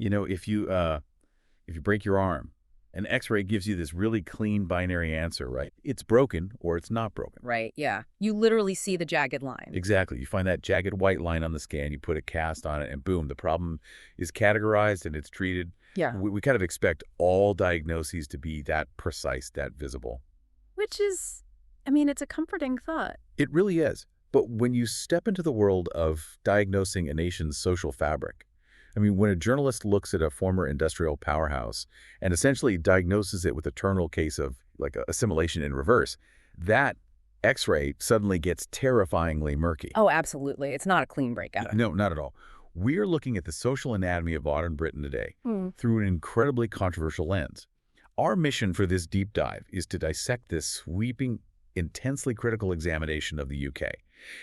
if you break your arm, an X-ray gives you this really clean binary answer, right? It's broken or it's not broken. Right, yeah. You literally see the jagged line. Exactly. You find that jagged white line on the scan, you put a cast on it, and boom, the problem is categorized and it's treated. Yeah. We kind of expect all diagnoses to be that precise, that visible. Which is, I mean, it's a comforting thought. It really is. But when you step into the world of diagnosing a nation's social fabric, I mean, when a journalist looks at a former industrial powerhouse and essentially diagnoses it with a terminal case of like assimilation in reverse, that X-ray suddenly gets terrifyingly murky. Oh, absolutely. It's not a clean breakout. No, not at all. We're looking at the social anatomy of modern Britain today through an incredibly controversial lens. Our mission for this deep dive is to dissect this sweeping, intensely critical examination of the UK.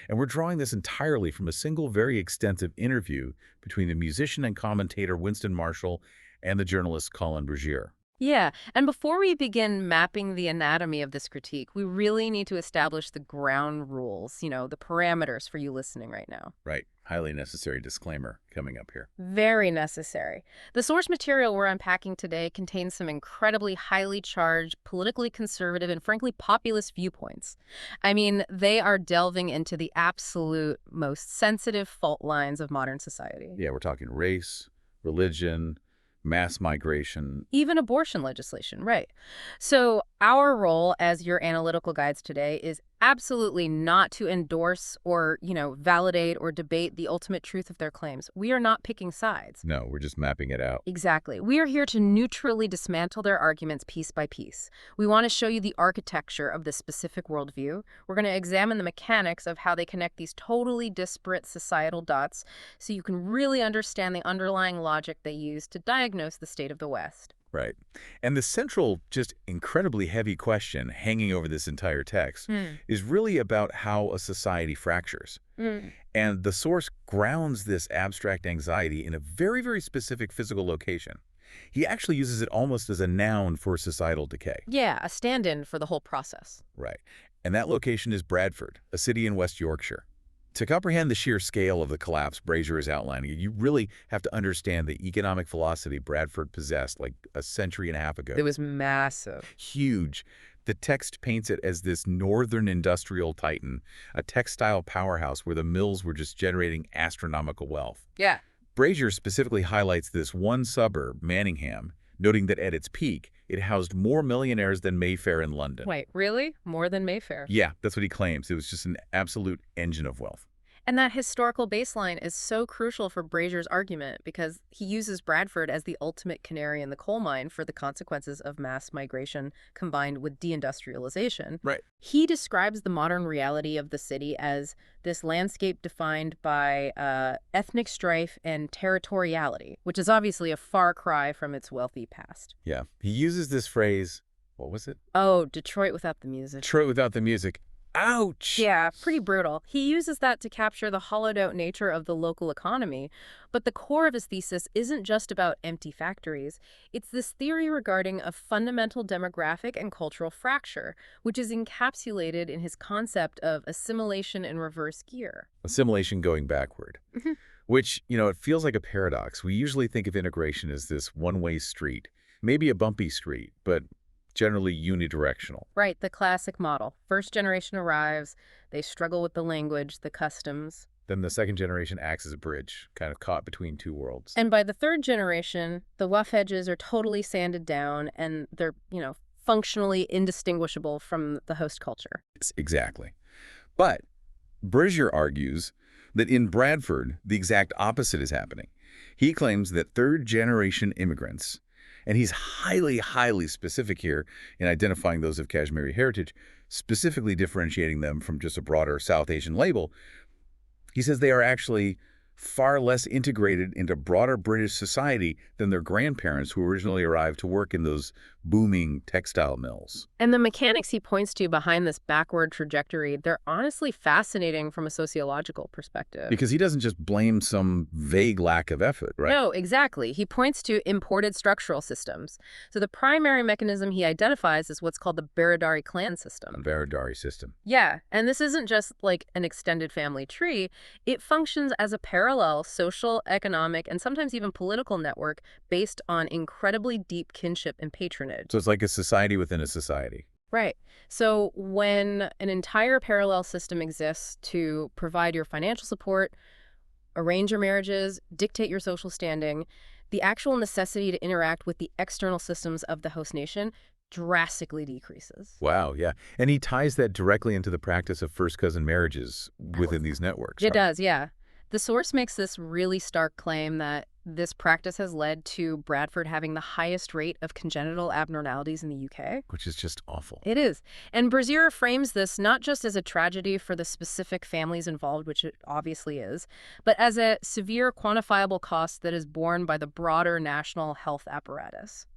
And we're drawing this entirely from a single, very extensive interview between the musician and commentator Winston Marshall and the journalist Colin Brazier. Yeah, and before we begin mapping the anatomy of this critique, we really need to establish the ground rules, the parameters for you listening right now. Right. Highly necessary disclaimer coming up here. Very necessary. The source material we're unpacking today contains some incredibly highly charged, politically conservative, and frankly populist viewpoints. I mean, they are delving into the absolute most sensitive fault lines of modern society. Yeah, we're talking race, religion, mass migration. Even abortion legislation, right. So our role as your analytical guides today is absolutely not to endorse or, validate or debate the ultimate truth of their claims. We are not picking sides. No, we're just mapping it out. Exactly. We are here to neutrally dismantle their arguments piece by piece. We want to show you the architecture of this specific worldview. We're going to examine the mechanics of how they connect these totally disparate societal dots so you can really understand the underlying logic they use to diagnose the state of the West. Right. And the central, just incredibly heavy question hanging over this entire text is really about how a society fractures. And the source grounds this abstract anxiety in a very, very specific physical location. He actually uses it almost as a noun for societal decay. Yeah, a stand-in for the whole process. Right. And that location is Bradford, a city in West Yorkshire. To comprehend the sheer scale of the collapse Brazier is outlining, you really have to understand the economic velocity Bradford possessed like a century and a half ago. It was massive. Huge. The text paints it as this northern industrial titan, a textile powerhouse where the mills were just generating astronomical wealth. Yeah. Brazier specifically highlights this one suburb, Manningham, noting that at its peak, it housed more millionaires than Mayfair in London. Wait, really? More than Mayfair? Yeah, that's what he claims. It was just an absolute engine of wealth. And that historical baseline is so crucial for Brazier's argument because he uses Bradford as the ultimate canary in the coal mine for the consequences of mass migration combined with deindustrialization. Right. He describes the modern reality of the city as this landscape defined by ethnic strife and territoriality, which is obviously a far cry from its wealthy past. Yeah. He uses this phrase, what was it? Oh, Detroit without the music. Detroit without the music. Ouch! Yeah, pretty brutal. He uses that to capture the hollowed-out nature of the local economy. But the core of his thesis isn't just about empty factories. It's this theory regarding a fundamental demographic and cultural fracture, which is encapsulated in his concept of assimilation in reverse gear. Assimilation going backward. Which, it feels like a paradox. We usually think of integration as this one-way street, maybe a bumpy street, but generally unidirectional. Right, the classic model. First generation arrives, they struggle with the language, the customs. Then the second generation acts as a bridge, kind of caught between two worlds. And by the third generation, the rough edges are totally sanded down and they're, functionally indistinguishable from the host culture. Exactly. But Brazier argues that in Bradford, the exact opposite is happening. He claims that third generation immigrants, and he's highly, highly specific here in identifying those of Kashmiri heritage, specifically differentiating them from just a broader South Asian label. He says they are actually far less integrated into broader British society than their grandparents who originally arrived to work in those booming textile mills. And the mechanics he points to behind this backward trajectory, they're honestly fascinating from a sociological perspective. Because he doesn't just blame some vague lack of effort, right? No, exactly. He points to imported structural systems. So the primary mechanism he identifies is what's called the Baradari clan system. The Baradari system. Yeah, and this isn't just like an extended family tree. It functions as a paradigm parallel social, economic, and sometimes even political network based on incredibly deep kinship and patronage. So it's like a society within a society. Right. So when an entire parallel system exists to provide your financial support, arrange your marriages, dictate your social standing, the actual necessity to interact with the external systems of the host nation drastically decreases. Wow, yeah. And he ties that directly into the practice of first cousin marriages within these networks. It does, yeah. The source makes this really stark claim that this practice has led to Bradford having the highest rate of congenital abnormalities in the UK. Which is just awful. It is. And Brazier frames this not just as a tragedy for the specific families involved, which it obviously is, but as a severe quantifiable cost that is borne by the broader national health apparatus.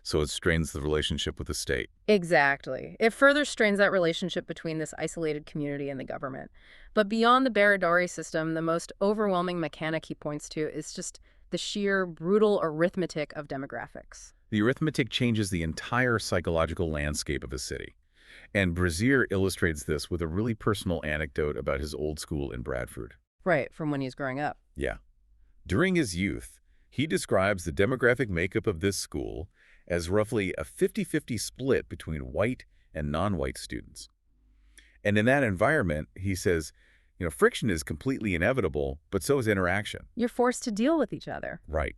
So it strains the relationship with the state. Exactly. It further strains that relationship between this isolated community and the government. But beyond the Baradari system, the most overwhelming mechanic he points to is just the sheer brutal arithmetic of demographics. The arithmetic changes the entire psychological landscape of a city. And Brazier illustrates this with a really personal anecdote about his old school in Bradford. Right, from when he was growing up. Yeah. During his youth, he describes the demographic makeup of this school as roughly a 50-50 split between white and non-white students. And in that environment, he says, friction is completely inevitable, but so is interaction. You're forced to deal with each other. Right.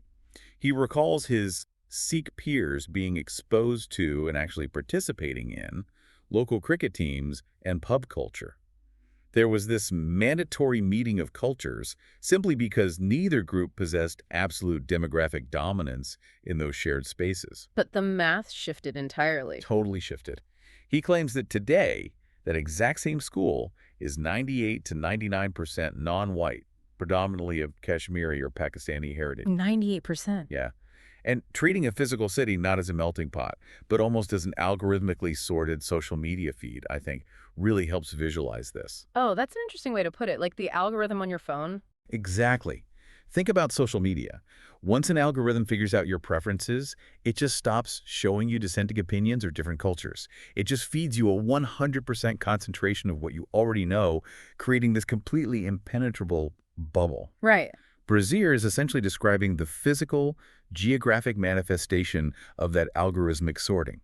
He recalls his Sikh peers being exposed to and actually participating in local cricket teams and pub culture. There was this mandatory meeting of cultures simply because neither group possessed absolute demographic dominance in those shared spaces. But the math shifted entirely. Totally shifted. He claims that today, that exact same school is 98 to 99% non-white, predominantly of Kashmiri or Pakistani heritage. 98%. Yeah. And treating a physical city not as a melting pot, but almost as an algorithmically sorted social media feed, I think, really helps visualize this. Oh, that's an interesting way to put it, like the algorithm on your phone. Exactly. Think about social media. Once an algorithm figures out your preferences, it just stops showing you dissenting opinions or different cultures. It just feeds you a 100% concentration of what you already know, creating this completely impenetrable bubble. Right. Brazier is essentially describing the physical, geographic manifestation of that algorithmic sorting.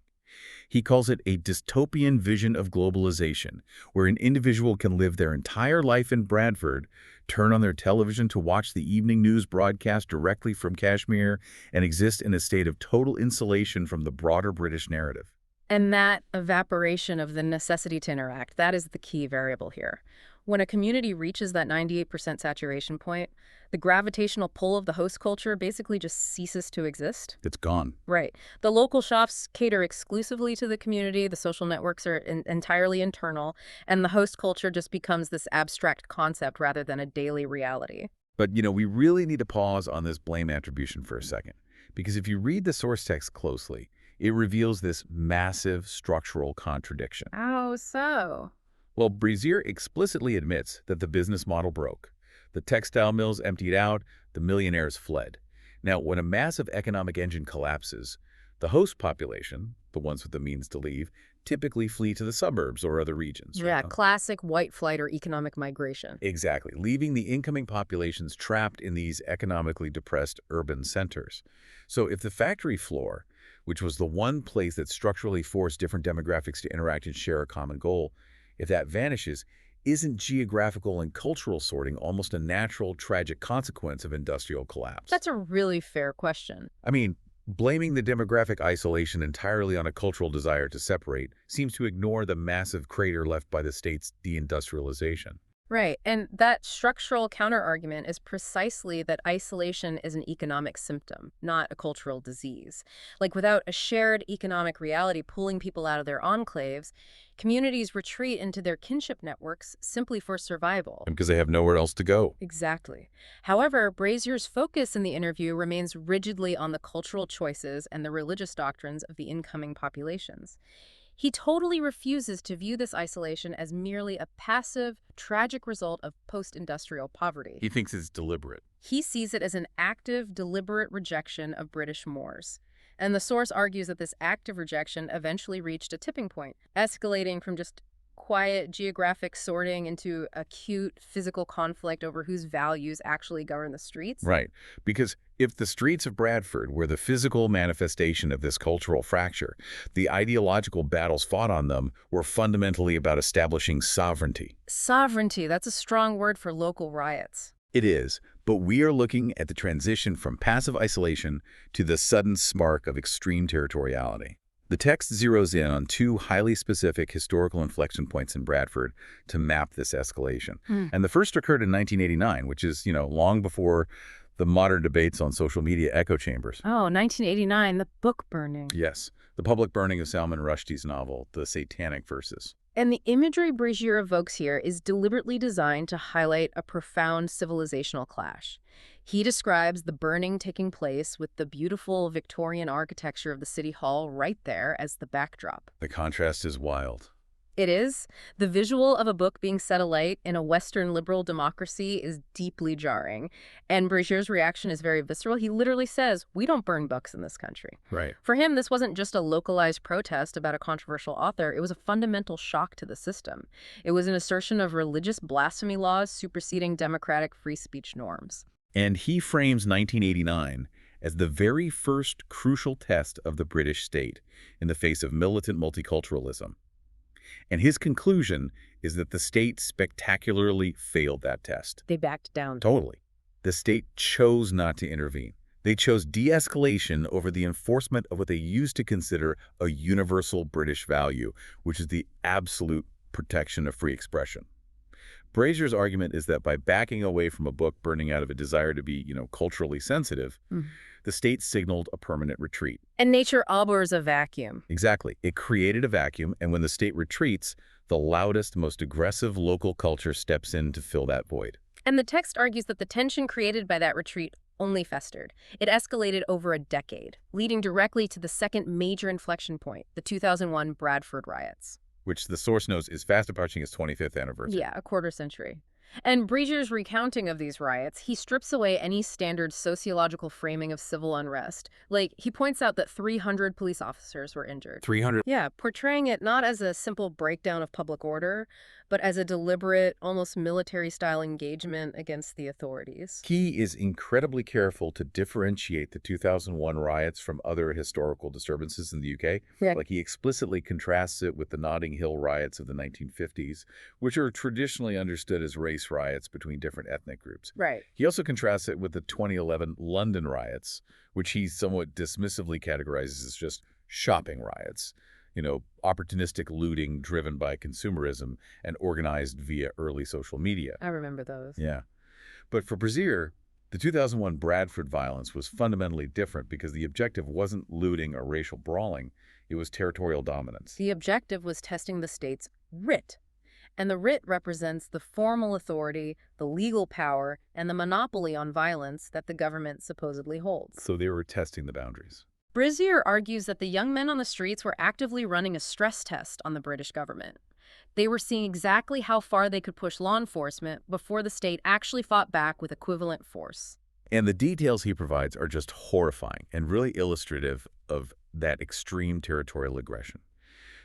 He calls it a dystopian vision of globalization, where an individual can live their entire life in Bradford, turn on their television to watch the evening news broadcast directly from Kashmir, and exist in a state of total insulation from the broader British narrative. And that evaporation of the necessity to interact, that is the key variable here. When a community reaches that 98% saturation point, the gravitational pull of the host culture basically just ceases to exist. It's gone. Right. The local shops cater exclusively to the community, the social networks are entirely internal, and the host culture just becomes this abstract concept rather than a daily reality. But, we really need to pause on this blame attribution for a second, because if you read the source text closely, it reveals this massive structural contradiction. How so? Well, Brazier explicitly admits that the business model broke. The textile mills emptied out, the millionaires fled. Now, when a massive economic engine collapses, the host population, the ones with the means to leave, typically flee to the suburbs or other regions. Yeah, classic white flight or economic migration. Exactly, leaving the incoming populations trapped in these economically depressed urban centers. So if the factory floor, which was the one place that structurally forced different demographics to interact and share a common goal, if that vanishes, isn't geographical and cultural sorting almost a natural, tragic consequence of industrial collapse? That's a really fair question. I mean, blaming the demographic isolation entirely on a cultural desire to separate seems to ignore the massive crater left by the state's deindustrialization. Right, and that structural counterargument is precisely that isolation is an economic symptom, not a cultural disease. Like without a shared economic reality pulling people out of their enclaves, communities retreat into their kinship networks simply for survival. Because they have nowhere else to go. Exactly. However, Brazier's focus in the interview remains rigidly on the cultural choices and the religious doctrines of the incoming populations. He totally refuses to view this isolation as merely a passive, tragic result of post-industrial poverty. He thinks it's deliberate. He sees it as an active, deliberate rejection of British mores. And the source argues that this active rejection eventually reached a tipping point, escalating from just quiet geographic sorting into acute physical conflict over whose values actually govern the streets. Right. Because if the streets of Bradford were the physical manifestation of this cultural fracture, the ideological battles fought on them were fundamentally about establishing sovereignty. Sovereignty, that's a strong word for local riots. It is, but we are looking at the transition from passive isolation to the sudden spark of extreme territoriality. The text zeroes in on two highly specific historical inflection points in Bradford to map this escalation. And the first occurred in 1989, which is, long before the modern debates on social media echo chambers. Oh, 1989, the book burning. Yes, the public burning of Salman Rushdie's novel, The Satanic Verses. And the imagery Brazier evokes here is deliberately designed to highlight a profound civilizational clash. He describes the burning taking place with the beautiful Victorian architecture of the city hall right there as the backdrop. The contrast is wild. It is. The visual of a book being set alight in a Western liberal democracy is deeply jarring. And Brazier's reaction is very visceral. He literally says, "We don't burn books in this country." Right. For him, this wasn't just a localized protest about a controversial author. It was a fundamental shock to the system. It was an assertion of religious blasphemy laws superseding democratic free speech norms. And he frames 1989 as the very first crucial test of the British state in the face of militant multiculturalism. And his conclusion is that the state spectacularly failed that test. They backed down. Totally. The state chose not to intervene. They chose de-escalation over the enforcement of what they used to consider a universal British value, which is the absolute protection of free expression. Brazier's argument is that by backing away from a book burning out of a desire to be, culturally sensitive, the state signaled a permanent retreat. And nature abhors a vacuum. Exactly. It created a vacuum, and when the state retreats, the loudest, most aggressive local culture steps in to fill that void. And the text argues that the tension created by that retreat only festered. It escalated over a decade, leading directly to the second major inflection point, the 2001 Bradford riots. Which the source notes is fast approaching its 25th anniversary. Yeah, a quarter century. And Brazier's recounting of these riots, he strips away any standard sociological framing of civil unrest. Like, he points out that 300 police officers were injured. 300. Yeah, portraying it not as a simple breakdown of public order, but as a deliberate, almost military-style engagement against the authorities. He is incredibly careful to differentiate the 2001 riots from other historical disturbances in the UK. Yeah. Like, he explicitly contrasts it with the Notting Hill riots of the 1950s, which are traditionally understood as race riots between different ethnic groups. Right. He also contrasts it with the 2011 London riots, which he somewhat dismissively categorizes as just shopping riots. Opportunistic looting driven by consumerism and organized via early social media. I remember those. Yeah. But for Brazier, the 2001 Bradford violence was fundamentally different because the objective wasn't looting or racial brawling. It was territorial dominance. The objective was testing the state's writ. And the writ represents the formal authority, the legal power, and the monopoly on violence that the government supposedly holds. So they were testing the boundaries. Brazier argues that the young men on the streets were actively running a stress test on the British government. They were seeing exactly how far they could push law enforcement before the state actually fought back with equivalent force. And the details he provides are just horrifying and really illustrative of that extreme territorial aggression.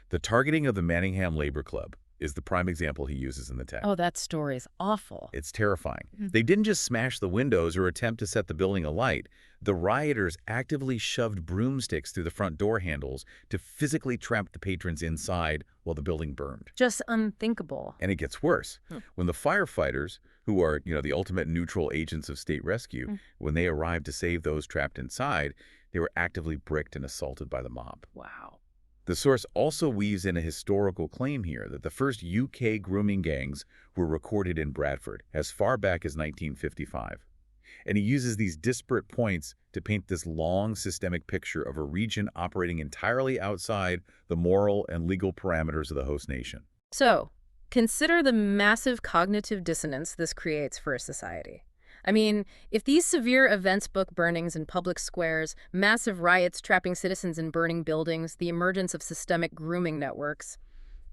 The targeting of the Manningham Labor Club is the prime example he uses in the text. Oh, that story's awful. It's terrifying. They didn't just smash the windows or attempt to set the building alight. The rioters actively shoved broomsticks through the front door handles to physically trap the patrons inside while the building burned. Just unthinkable. And it gets worse. When the firefighters, who are, the ultimate neutral agents of state rescue, when they arrived to save those trapped inside, they were actively bricked and assaulted by the mob. Wow. The source also weaves in a historical claim here that the first UK grooming gangs were recorded in Bradford as far back as 1955. And he uses these disparate points to paint this long systemic picture of a region operating entirely outside the moral and legal parameters of the host nation. So, consider the massive cognitive dissonance this creates for a society. I mean, if these severe events, book burnings in public squares, massive riots trapping citizens in burning buildings, the emergence of systemic grooming networks,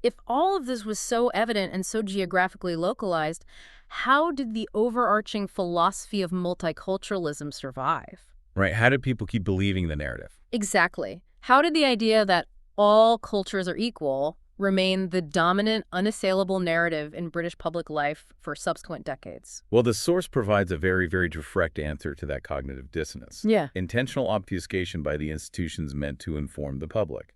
if all of this was so evident and so geographically localized, how did the overarching philosophy of multiculturalism survive? Right. How did people keep believing the narrative? Exactly. How did the idea that all cultures are equal, remain the dominant, unassailable narrative in British public life for subsequent decades. Well, the source provides a very, very direct answer to that cognitive dissonance. Yeah. Intentional obfuscation by the institutions meant to inform the public.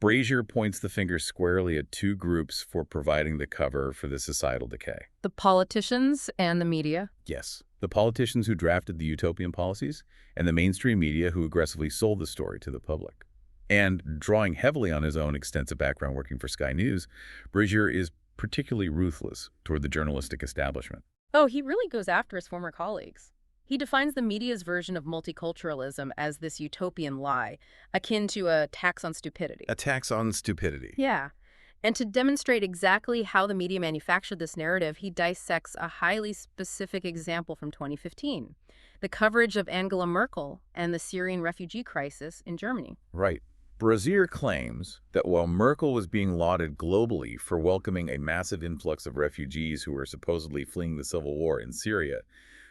Brazier points the finger squarely at two groups for providing the cover for the societal decay. The politicians and the media. Yes, the politicians who drafted the utopian policies and the mainstream media who aggressively sold the story to the public. And drawing heavily on his own extensive background working for Sky News, Brazier is particularly ruthless toward the journalistic establishment. Oh, he really goes after his former colleagues. He defines the media's version of multiculturalism as this utopian lie, akin to a tax on stupidity. A tax on stupidity. Yeah. And to demonstrate exactly how the media manufactured this narrative, he dissects a highly specific example from 2015, the coverage of Angela Merkel and the Syrian refugee crisis in Germany. Right. Brazier claims that while Merkel was being lauded globally for welcoming a massive influx of refugees who were supposedly fleeing the civil war in Syria,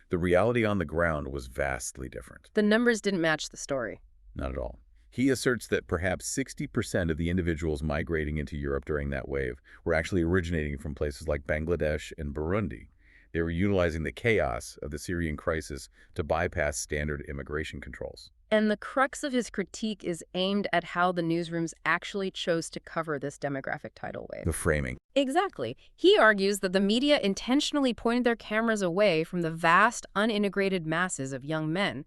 the reality on the ground was vastly different. The numbers didn't match the story. Not at all. He asserts that perhaps 60% of the individuals migrating into Europe during that wave were actually originating from places like Bangladesh and Burundi. They were utilizing the chaos of the Syrian crisis to bypass standard immigration controls. And the crux of his critique is aimed at how the newsrooms actually chose to cover this demographic tidal wave. The framing. Exactly. He argues that the media intentionally pointed their cameras away from the vast, unintegrated masses of young men.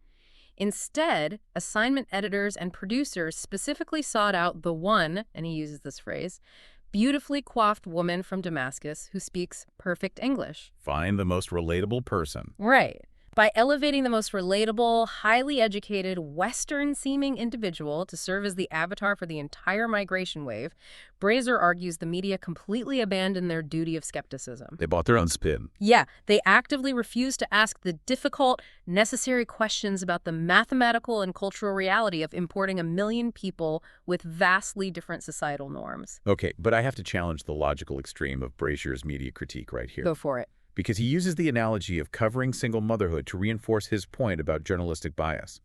Instead, assignment editors and producers specifically sought out the one, and he uses this phrase, beautifully coiffed woman from Damascus who speaks perfect English. Find the most relatable person. Right. By elevating the most relatable, highly educated, Western-seeming individual to serve as the avatar for the entire migration wave, Brazier argues the media completely abandoned their duty of skepticism. They bought their own spin. Yeah, they actively refused to ask the difficult, necessary questions about the mathematical and cultural reality of importing 1 million people with vastly different societal norms. Okay, but I have to challenge the logical extreme of Brazier's media critique right here. Go for it. Because he uses the analogy of covering single motherhood to reinforce his point about journalistic bias.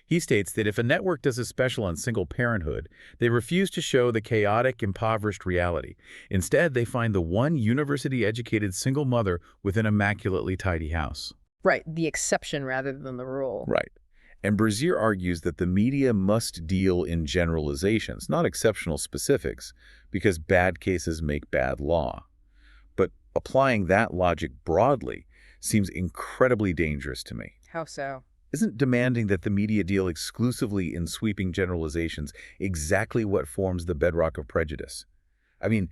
He states that if a network does a special on single parenthood, they refuse to show the chaotic, impoverished reality. Instead, they find the one university-educated single mother with an immaculately tidy house. Right, the exception rather than the rule. Right. And Brazier argues that the media must deal in generalizations, not exceptional specifics, because bad cases make bad law. But applying that logic broadly seems incredibly dangerous to me. How so? Isn't demanding that the media deal exclusively in sweeping generalizations exactly what forms the bedrock of prejudice? I mean,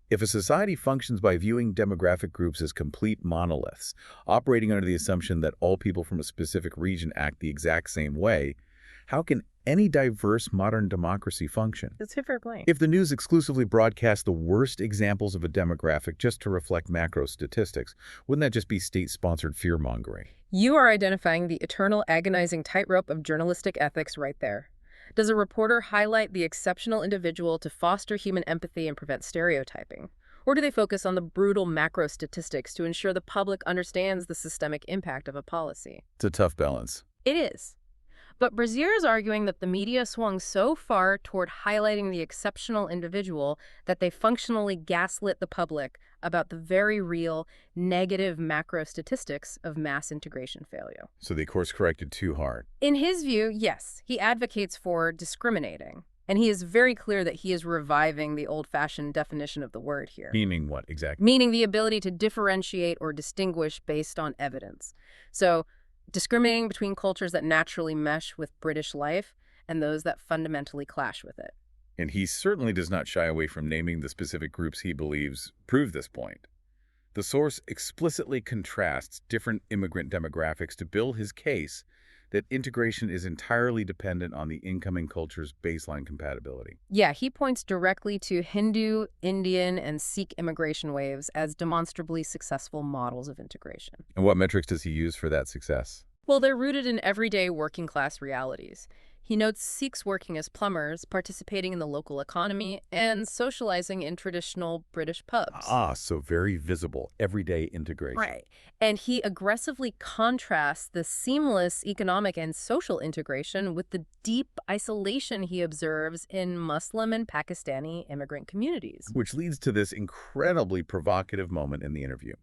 if a society functions by viewing demographic groups as complete monoliths, operating under the assumption that all people from a specific region act the exact same way, how can any diverse modern democracy function? That's a fair point. If the news exclusively broadcasts the worst examples of a demographic just to reflect macro statistics, wouldn't that just be state-sponsored fear-mongering? You are identifying the eternal agonizing tightrope of journalistic ethics right there. Does a reporter highlight the exceptional individual to foster human empathy and prevent stereotyping? Or do they focus on the brutal macro statistics to ensure the public understands the systemic impact of a policy? It's a tough balance. It is. But Brazier is arguing that the media swung so far toward highlighting the exceptional individual that they functionally gaslit the public about the very real negative macro statistics of mass integration failure. So they course-corrected too hard. In his view, yes, he advocates for discriminating. And he is very clear that he is reviving the old-fashioned definition of the word here. Meaning what exactly? Meaning the ability to differentiate or distinguish based on evidence. So, discriminating between cultures that naturally mesh with British life and those that fundamentally clash with it. And he certainly does not shy away from naming the specific groups he believes prove this point. The source explicitly contrasts different immigrant demographics to build his case that integration is entirely dependent on the incoming culture's baseline compatibility. Yeah, he points directly to Hindu, Indian, and Sikh immigration waves as demonstrably successful models of integration. And what metrics does he use for that success? Well, they're rooted in everyday working-class realities. He notes Sikhs working as plumbers, participating in the local economy, and socializing in traditional British pubs. Ah, so very visible, everyday integration. Right. And he aggressively contrasts the seamless economic and social integration with the deep isolation he observes in Muslim and Pakistani immigrant communities. Which leads to this incredibly provocative moment in the interview.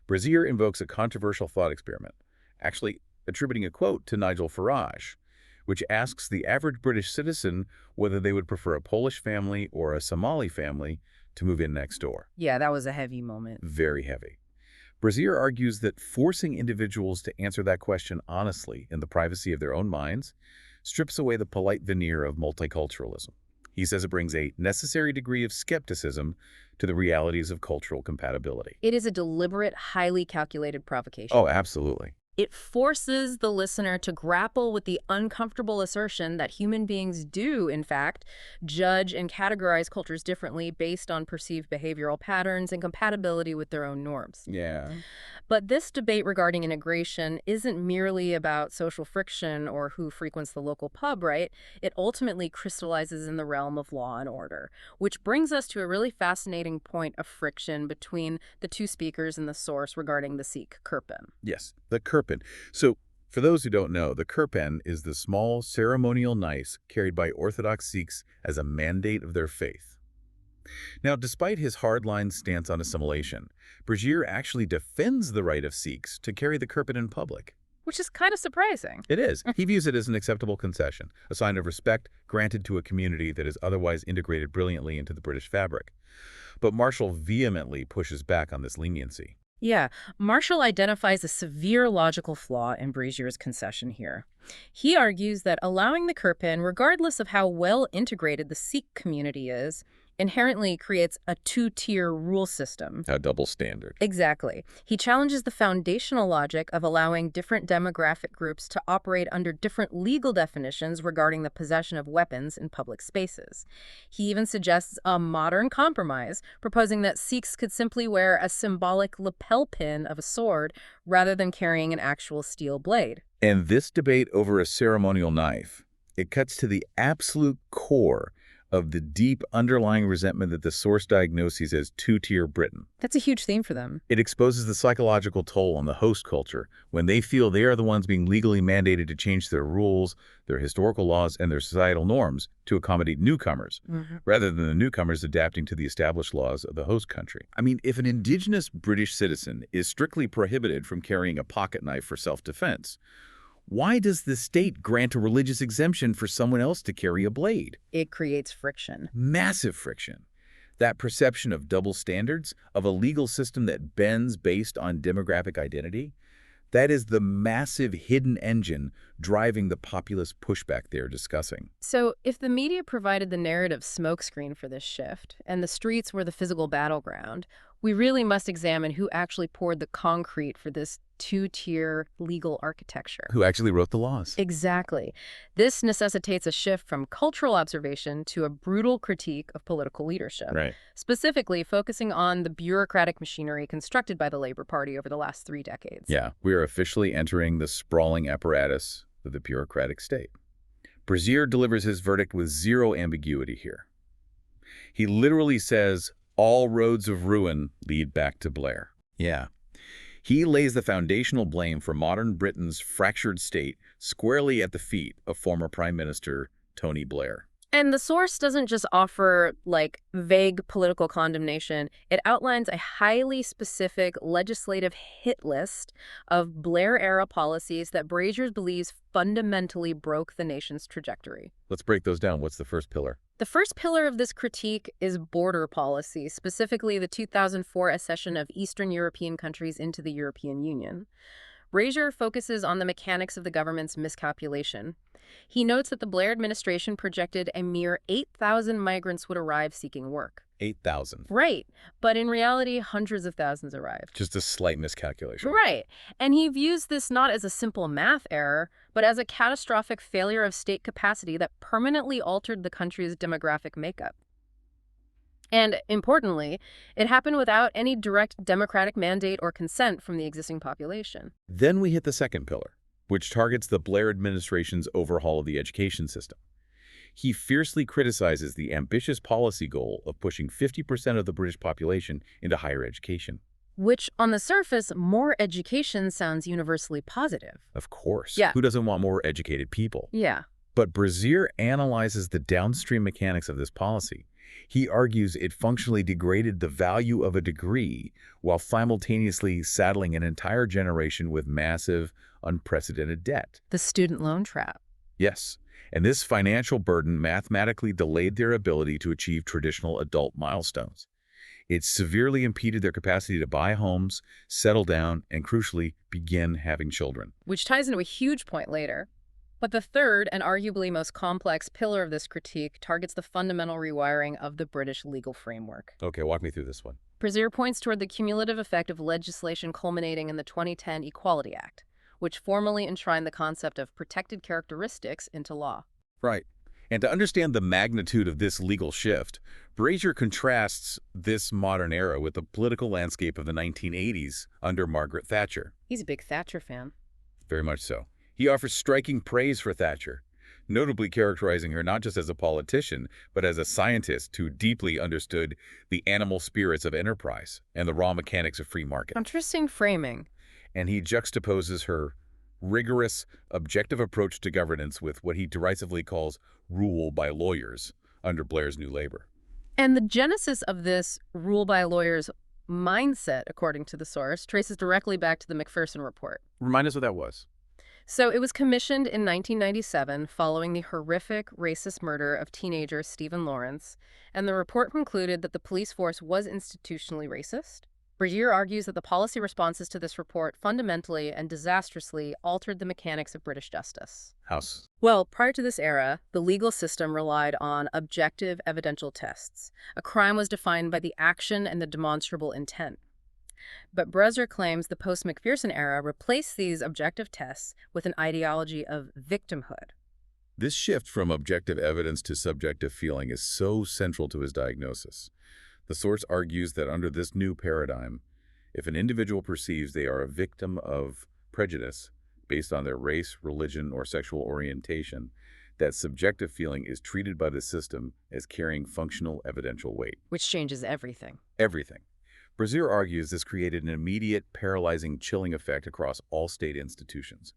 Brazier invokes a controversial thought experiment, actually attributing a quote to Nigel Farage, which asks the average British citizen whether they would prefer a Polish family or a Somali family to move in next door. Yeah, that was a heavy moment. Very heavy. Brazier argues that forcing individuals to answer that question honestly in the privacy of their own minds strips away the polite veneer of multiculturalism. He says it brings a necessary degree of skepticism to the realities of cultural compatibility. It is a deliberate, highly calculated provocation. Oh, absolutely. It forces the listener to grapple with the uncomfortable assertion that human beings do, in fact, judge and categorize cultures differently based on perceived behavioral patterns and compatibility with their own norms. Yeah. But this debate regarding integration isn't merely about social friction or who frequents the local pub, right? It ultimately crystallizes in the realm of law and order, which brings us to a really fascinating point of friction between the two speakers and the source regarding the Sikh kirpan. Yes, the kirpan. So, for those who don't know, the kirpan is the small ceremonial knife carried by Orthodox Sikhs as a mandate of their faith. Now, despite his hardline stance on assimilation, Brazier actually defends the right of Sikhs to carry the kirpan in public. Which is kind of surprising. It is. He views it as an acceptable concession, a sign of respect granted to a community that is otherwise integrated brilliantly into the British fabric. But Marshall vehemently pushes back on this leniency. Yeah, Marshall identifies a severe logical flaw in Brazier's concession here. He argues that allowing the kirpan, regardless of how well integrated the Sikh community is, inherently creates a two-tier rule system. A double standard. Exactly. He challenges the foundational logic of allowing different demographic groups to operate under different legal definitions regarding the possession of weapons in public spaces. He even suggests a modern compromise, proposing that Sikhs could simply wear a symbolic lapel pin of a sword rather than carrying an actual steel blade. And this debate over a ceremonial knife, it cuts to the absolute core of the deep underlying resentment that the source diagnoses as two-tier Britain. That's a huge theme for them. It exposes the psychological toll on the host culture when they feel they are the ones being legally mandated to change their rules, their historical laws, and their societal norms to accommodate newcomers, rather than the newcomers adapting to the established laws of the host country. I mean, if an indigenous British citizen is strictly prohibited from carrying a pocket knife for self-defense, why does the state grant a religious exemption for someone else to carry a blade? It creates friction. Massive friction. That perception of double standards, of a legal system that bends based on demographic identity, that is the massive hidden engine driving the populist pushback they're discussing. So if the media provided the narrative smokescreen for this shift, and the streets were the physical battleground, we really must examine who actually poured the concrete for this two-tier legal architecture. Who actually wrote the laws? Exactly. This necessitates a shift from cultural observation to a brutal critique of political leadership. Right. Specifically focusing on the bureaucratic machinery constructed by the Labour Party over the last 3 decades. Yeah, we are officially entering the sprawling apparatus of the bureaucratic state. Brazier delivers his verdict with zero ambiguity here. He literally says, all roads of ruin lead back to Blair. Yeah. He lays the foundational blame for modern Britain's fractured state squarely at the feet of former Prime Minister Tony Blair. And the source doesn't just offer, vague political condemnation. It outlines a highly specific legislative hit list of Blair-era policies that Brazier believes fundamentally broke the nation's trajectory. Let's break those down. What's the first pillar? The first pillar of this critique is border policy, specifically the 2004 accession of Eastern European countries into the European Union. Brazier focuses on the mechanics of the government's miscalculation. He notes that the Blair administration projected a mere 8,000 migrants would arrive seeking work. 8,000. Right. But in reality, hundreds of thousands arrived. Just a slight miscalculation. Right. And he views this not as a simple math error, but as a catastrophic failure of state capacity that permanently altered the country's demographic makeup. And importantly, it happened without any direct democratic mandate or consent from the existing population. Then we hit the second pillar, which targets the Blair administration's overhaul of the education system. He fiercely criticizes the ambitious policy goal of pushing 50% of the British population into higher education. Which, on the surface, more education sounds universally positive. Of course. Yeah. Who doesn't want more educated people? Yeah. But Brazier analyzes the downstream mechanics of this policy. He argues it functionally degraded the value of a degree while simultaneously saddling an entire generation with massive, unprecedented debt. The student loan trap. Yes, and this financial burden mathematically delayed their ability to achieve traditional adult milestones. It severely impeded their capacity to buy homes, settle down, and crucially, begin having children. Which ties into a huge point later. But the third and arguably most complex pillar of this critique targets the fundamental rewiring of the British legal framework. Okay, walk me through this one. Brazier points toward the cumulative effect of legislation culminating in the 2010 Equality Act, which formally enshrined the concept of protected characteristics into law. Right. And to understand the magnitude of this legal shift, Brazier contrasts this modern era with the political landscape of the 1980s under Margaret Thatcher. He's a big Thatcher fan. Very much so. He offers striking praise for Thatcher, notably characterizing her not just as a politician, but as a scientist who deeply understood the animal spirits of enterprise and the raw mechanics of free market. Interesting framing. And he juxtaposes her rigorous, objective approach to governance with what he derisively calls rule by lawyers under Blair's New Labour. And the genesis of this rule by lawyers mindset, according to the source, traces directly back to the Macpherson report. Remind us what that was. So it was commissioned in 1997 following the horrific racist murder of teenager Stephen Lawrence, and the report concluded that the police force was institutionally racist. Brazier argues that the policy responses to this report fundamentally and disastrously altered the mechanics of British justice. How? Well, prior to this era, the legal system relied on objective evidential tests. A crime was defined by the action and the demonstrable intent. But Brazier claims the post-Macpherson era replaced these objective tests with an ideology of victimhood. This shift from objective evidence to subjective feeling is so central to his diagnosis. The source argues that under this new paradigm, if an individual perceives they are a victim of prejudice based on their race, religion, or sexual orientation, that subjective feeling is treated by the system as carrying functional evidential weight. Which changes everything. Everything. Brazier argues this created an immediate, paralyzing, chilling effect across all state institutions.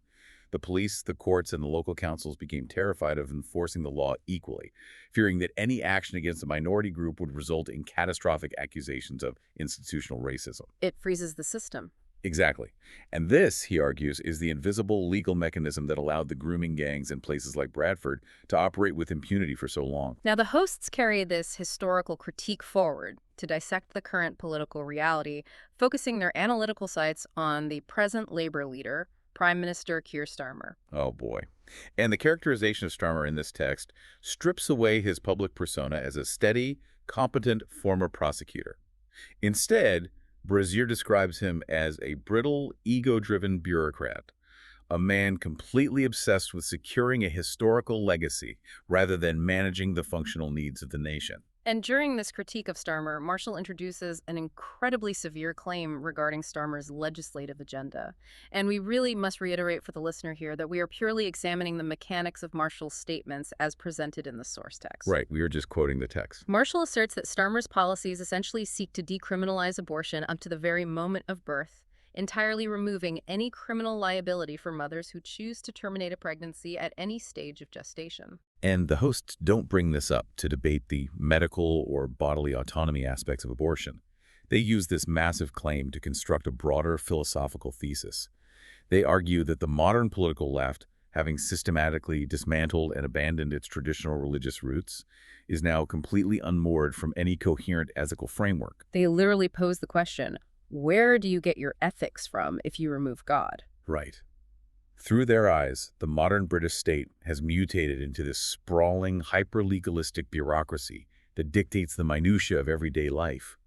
The police, the courts, and the local councils became terrified of enforcing the law equally, fearing that any action against a minority group would result in catastrophic accusations of institutional racism. It freezes the system. Exactly. And this, he argues, is the invisible legal mechanism that allowed the grooming gangs in places like Bradford to operate with impunity for so long. Now, the hosts carry this historical critique forward to dissect the current political reality, focusing their analytical sights on the present Labour leader, Prime Minister Keir Starmer. Oh boy. And the characterization of Starmer in this text strips away his public persona as a steady, competent former prosecutor. Instead, Brazier describes him as a brittle, ego-driven bureaucrat, a man completely obsessed with securing a historical legacy rather than managing the functional needs of the nation. And during this critique of Starmer, Marshall introduces an incredibly severe claim regarding Starmer's legislative agenda. And we really must reiterate for the listener here that we are purely examining the mechanics of Marshall's statements as presented in the source text. Right, we are just quoting the text. Marshall asserts that Starmer's policies essentially seek to decriminalize abortion up to the very moment of birth, entirely removing any criminal liability for mothers who choose to terminate a pregnancy at any stage of gestation. And the hosts don't bring this up to debate the medical or bodily autonomy aspects of abortion. They use this massive claim to construct a broader philosophical thesis. They argue that the modern political left, having systematically dismantled and abandoned its traditional religious roots, is now completely unmoored from any coherent ethical framework. They literally pose the question, where do you get your ethics from if you remove God? Right. Through their eyes, the modern British state has mutated into this sprawling, hyper-legalistic bureaucracy that dictates the minutiae of everyday life,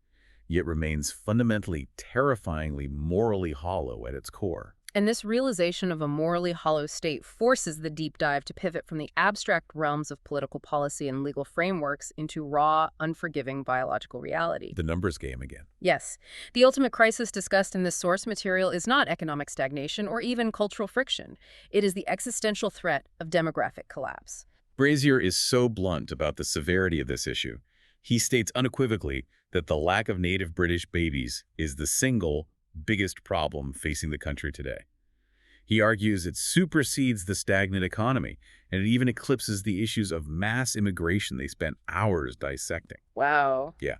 yet remains fundamentally, terrifyingly, morally hollow at its core. And this realization of a morally hollow state forces the deep dive to pivot from the abstract realms of political policy and legal frameworks into raw, unforgiving biological reality. The numbers game again. Yes, the ultimate crisis discussed in this source material is not economic stagnation or even cultural friction. It is the existential threat of demographic collapse. Brazier is so blunt about the severity of this issue. He states unequivocally that the lack of native British babies is the single biggest problem facing the country today. He argues it supersedes the stagnant economy, and it even eclipses the issues of mass immigration they spent hours dissecting. Wow. Yeah.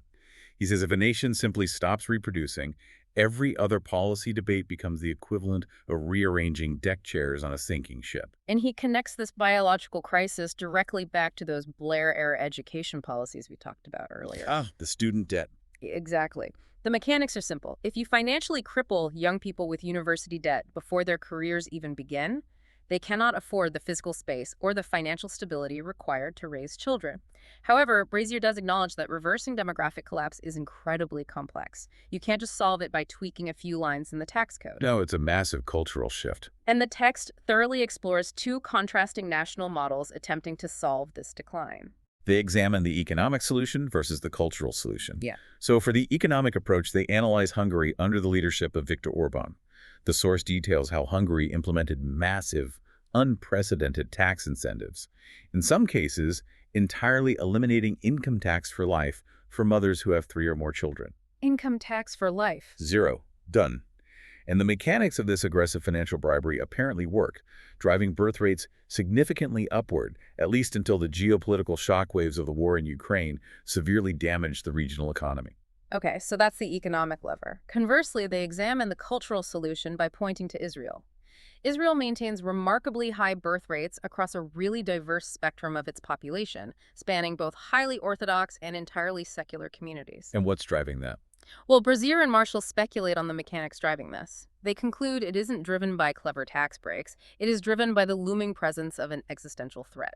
He says if a nation simply stops reproducing, every other policy debate becomes the equivalent of rearranging deck chairs on a sinking ship. And he connects this biological crisis directly back to those Blair-era education policies we talked about earlier. The student debt. Exactly. The mechanics are simple. If you financially cripple young people with university debt before their careers even begin, they cannot afford the physical space or the financial stability required to raise children. However, Brazier does acknowledge that reversing demographic collapse is incredibly complex. You can't just solve it by tweaking a few lines in the tax code. No, it's a massive cultural shift. And the text thoroughly explores two contrasting national models attempting to solve this decline. They examine the economic solution versus the cultural solution. Yeah. So for the economic approach, they analyze Hungary under the leadership of Viktor Orban. The source details how Hungary implemented massive, unprecedented tax incentives, in some cases entirely eliminating income tax for life for mothers who have 3 or more children. Income tax for life. 0. Done. And the mechanics of this aggressive financial bribery apparently work, driving birth rates significantly upward, at least until the geopolitical shockwaves of the war in Ukraine severely damaged the regional economy. Okay, so that's the economic lever. Conversely, they examine the cultural solution by pointing to Israel. Israel maintains remarkably high birth rates across a really diverse spectrum of its population, spanning both highly Orthodox and entirely secular communities. And what's driving that? Well, Brazier and Marshall speculate on the mechanics driving this. They conclude it isn't driven by clever tax breaks. It is driven by the looming presence of an existential threat.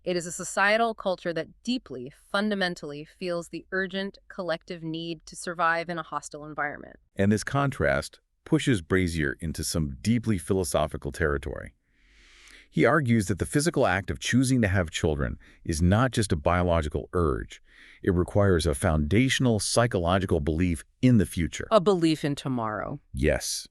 It is a societal culture that deeply, fundamentally feels the urgent, collective need to survive in a hostile environment. And this contrast pushes Brazier into some deeply philosophical territory. He argues that the physical act of choosing to have children is not just a biological urge. It requires a foundational psychological belief in the future. A belief in tomorrow. Yes.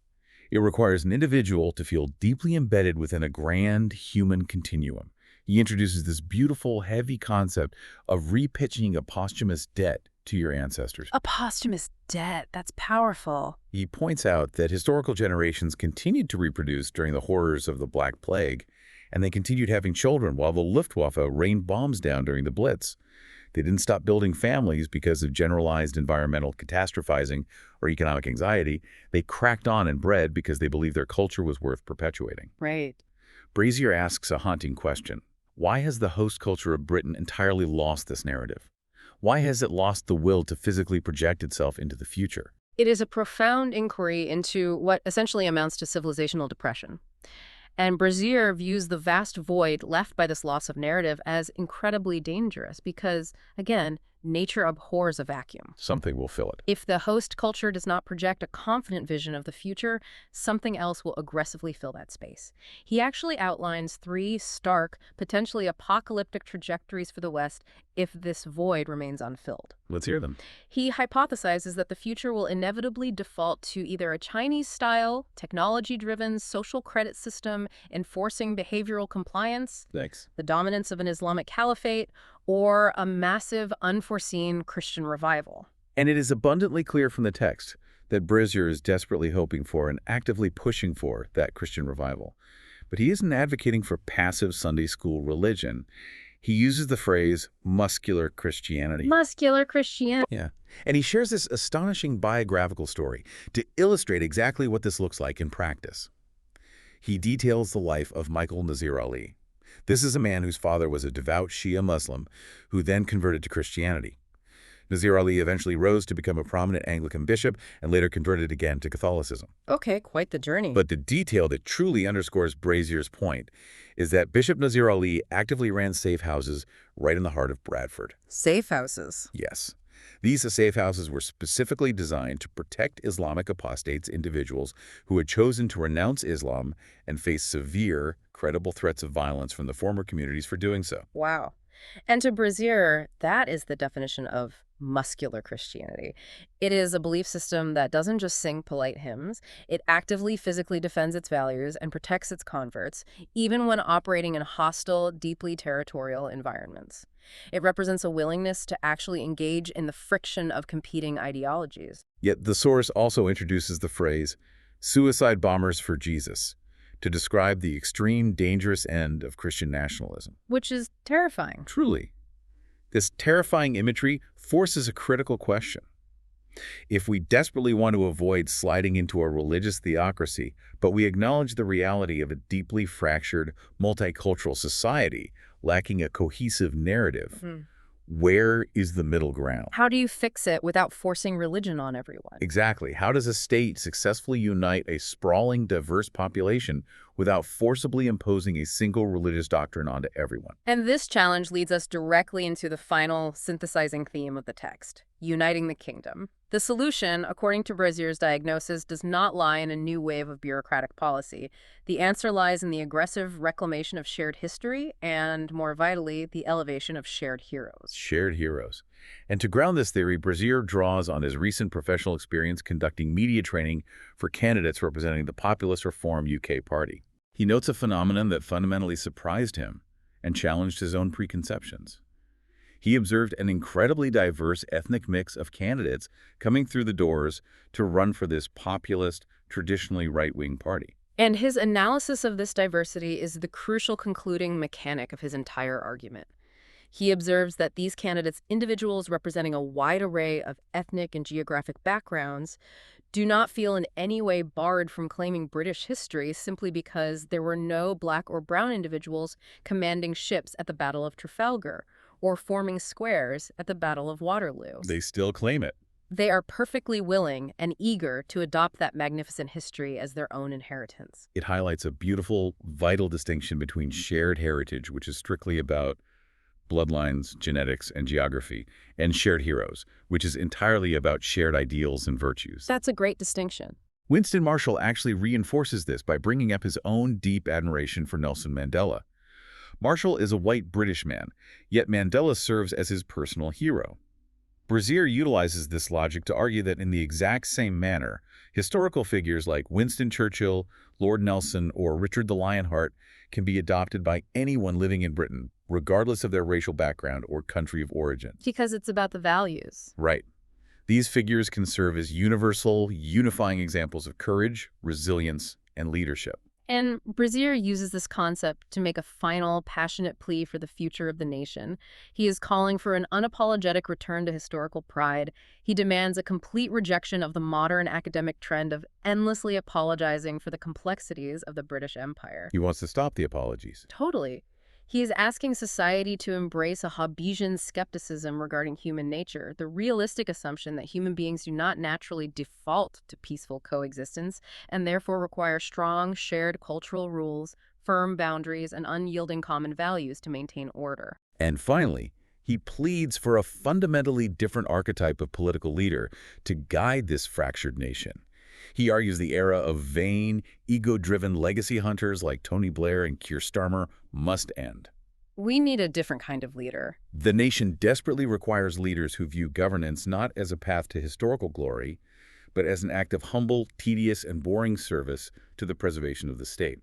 It requires an individual to feel deeply embedded within a grand human continuum. He introduces this beautiful, heavy concept of repitching a posthumous debt to your ancestors. A posthumous debt. That's powerful. He points out that historical generations continued to reproduce during the horrors of the Black Plague, and they continued having children while the Luftwaffe rained bombs down during the Blitz. They didn't stop building families because of generalized environmental catastrophizing or economic anxiety. They cracked on and bred because they believed their culture was worth perpetuating. Right. Brazier asks a haunting question. Why has the host culture of Britain entirely lost this narrative? Why has it lost the will to physically project itself into the future? It is a profound inquiry into what essentially amounts to civilizational depression. And Brazier views the vast void left by this loss of narrative as incredibly dangerous because, again, nature abhors a vacuum. Something will fill it. If the host culture does not project a confident vision of the future, something else will aggressively fill that space. He actually outlines 3 stark, potentially apocalyptic trajectories for the West if this void remains unfilled. Let's hear them. He hypothesizes that the future will inevitably default to either a Chinese-style, technology-driven social credit system enforcing behavioral compliance, Thanks. the dominance of an Islamic caliphate, or a massive, unforeseen Christian revival. And it is abundantly clear from the text that Brazier is desperately hoping for and actively pushing for that Christian revival. But he isn't advocating for passive Sunday school religion. He uses the phrase muscular Christianity. Muscular Christianity. Yeah. And he shares this astonishing biographical story to illustrate exactly what this looks like in practice. He details the life of Michael Nazir Ali. This is a man whose father was a devout Shia Muslim who then converted to Christianity. Nazir Ali eventually rose to become a prominent Anglican bishop and later converted again to Catholicism. Okay, quite the journey. But the detail that truly underscores Brazier's point is that Bishop Nazir Ali actively ran safe houses right in the heart of Bradford. Safe houses. Yes. These safe houses were specifically designed to protect Islamic apostates, individuals who had chosen to renounce Islam and face severe, credible threats of violence from the former communities for doing so. Wow. And to Brazier, that is the definition of muscular Christianity. It is a belief system that doesn't just sing polite hymns, it actively physically defends its values and protects its converts, even when operating in hostile, deeply territorial environments. It represents a willingness to actually engage in the friction of competing ideologies. Yet the source also introduces the phrase, suicide bombers for Jesus, to describe the extreme, dangerous end of Christian nationalism. Which is terrifying. Truly, this terrifying imagery forces a critical question. If we desperately want to avoid sliding into a religious theocracy, but we acknowledge the reality of a deeply fractured, multicultural society lacking a cohesive narrative, where is the middle ground? How do you fix it without forcing religion on everyone? Exactly. How does a state successfully unite a sprawling, diverse population without forcibly imposing a single religious doctrine onto everyone? And this challenge leads us directly into the final synthesizing theme of the text, uniting the kingdom. The solution, according to Brazier's diagnosis, does not lie in a new wave of bureaucratic policy. The answer lies in the aggressive reclamation of shared history and, more vitally, the elevation of shared heroes. Shared heroes. And to ground this theory, Brazier draws on his recent professional experience conducting media training for candidates representing the Populist Reform UK Party. He notes a phenomenon that fundamentally surprised him and challenged his own preconceptions. He observed an incredibly diverse ethnic mix of candidates coming through the doors to run for this populist, traditionally right-wing party. And his analysis of this diversity is the crucial concluding mechanic of his entire argument. He observes that these candidates, individuals representing a wide array of ethnic and geographic backgrounds, do not feel in any way barred from claiming British history simply because there were no Black or brown individuals commanding ships at the Battle of Trafalgar or forming squares at the Battle of Waterloo. They still claim it. They are perfectly willing and eager to adopt that magnificent history as their own inheritance. It highlights a beautiful, vital distinction between shared heritage, which is strictly about bloodlines, genetics, and geography, and shared heroes, which is entirely about shared ideals and virtues. That's a great distinction. Winston Marshall actually reinforces this by bringing up his own deep admiration for Nelson Mandela. Marshall is a white British man, yet Mandela serves as his personal hero. Brazier utilizes this logic to argue that in the exact same manner, historical figures like Winston Churchill, Lord Nelson, or Richard the Lionheart can be adopted by anyone living in Britain, regardless of their racial background or country of origin. Because it's about the values. Right. These figures can serve as universal, unifying examples of courage, resilience, and leadership. And Brazier uses this concept to make a final, passionate plea for the future of the nation. He is calling for an unapologetic return to historical pride. He demands a complete rejection of the modern academic trend of endlessly apologizing for the complexities of the British Empire. He wants to stop the apologies. Totally. He is asking society to embrace a Hobbesian skepticism regarding human nature, the realistic assumption that human beings do not naturally default to peaceful coexistence and therefore require strong, shared cultural rules, firm boundaries, and unyielding common values to maintain order. And finally, he pleads for a fundamentally different archetype of political leader to guide this fractured nation. He argues the era of vain, ego-driven legacy hunters like Tony Blair and Keir Starmer must end. We need a different kind of leader. The nation desperately requires leaders who view governance not as a path to historical glory, but as an act of humble, tedious, and boring service to the preservation of the state.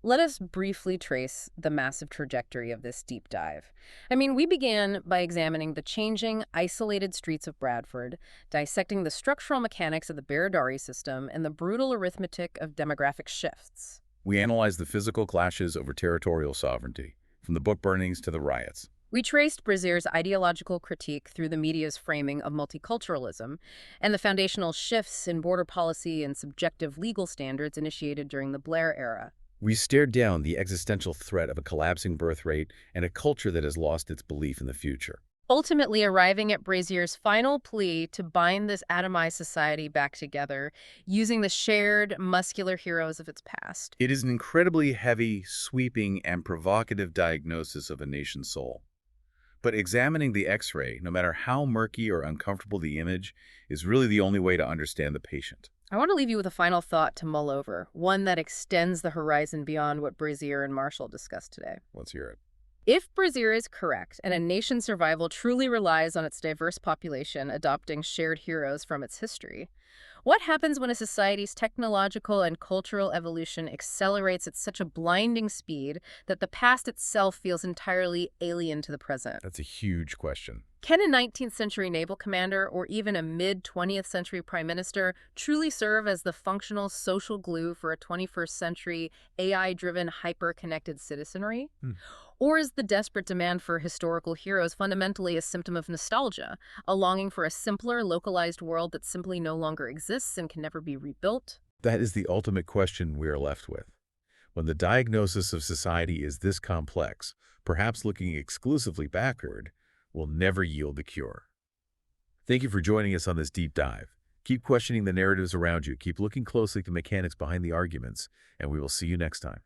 Let us briefly trace the massive trajectory of this deep dive. We began by examining the changing, isolated streets of Bradford, dissecting the structural mechanics of the Baradari system and the brutal arithmetic of demographic shifts. We analyzed the physical clashes over territorial sovereignty, from the book burnings to the riots. We traced Brazier's ideological critique through the media's framing of multiculturalism and the foundational shifts in border policy and subjective legal standards initiated during the Blair era. We stared down the existential threat of a collapsing birth rate and a culture that has lost its belief in the future. Ultimately arriving at Brazier's final plea to bind this atomized society back together using the shared, muscular heroes of its past. It is an incredibly heavy, sweeping, and provocative diagnosis of a nation's soul. But examining the X-ray, no matter how murky or uncomfortable the image, is really the only way to understand the patient. I want to leave you with a final thought to mull over, one that extends the horizon beyond what Brazier and Marshall discussed today. Let's hear it. If Brazier is correct, and a nation's survival truly relies on its diverse population adopting shared heroes from its history, what happens when a society's technological and cultural evolution accelerates at such a blinding speed that the past itself feels entirely alien to the present? That's a huge question. Can a 19th century naval commander or even a mid-20th century prime minister truly serve as the functional social glue for a 21st century AI-driven hyper-connected citizenry? Or is the desperate demand for historical heroes fundamentally a symptom of nostalgia, a longing for a simpler, localized world that simply no longer exists and can never be rebuilt? That is the ultimate question we are left with. When the diagnosis of society is this complex, perhaps looking exclusively backward will never yield the cure. Thank you for joining us on this deep dive. Keep questioning the narratives around you, keep looking closely at the mechanics behind the arguments, and we will see you next time.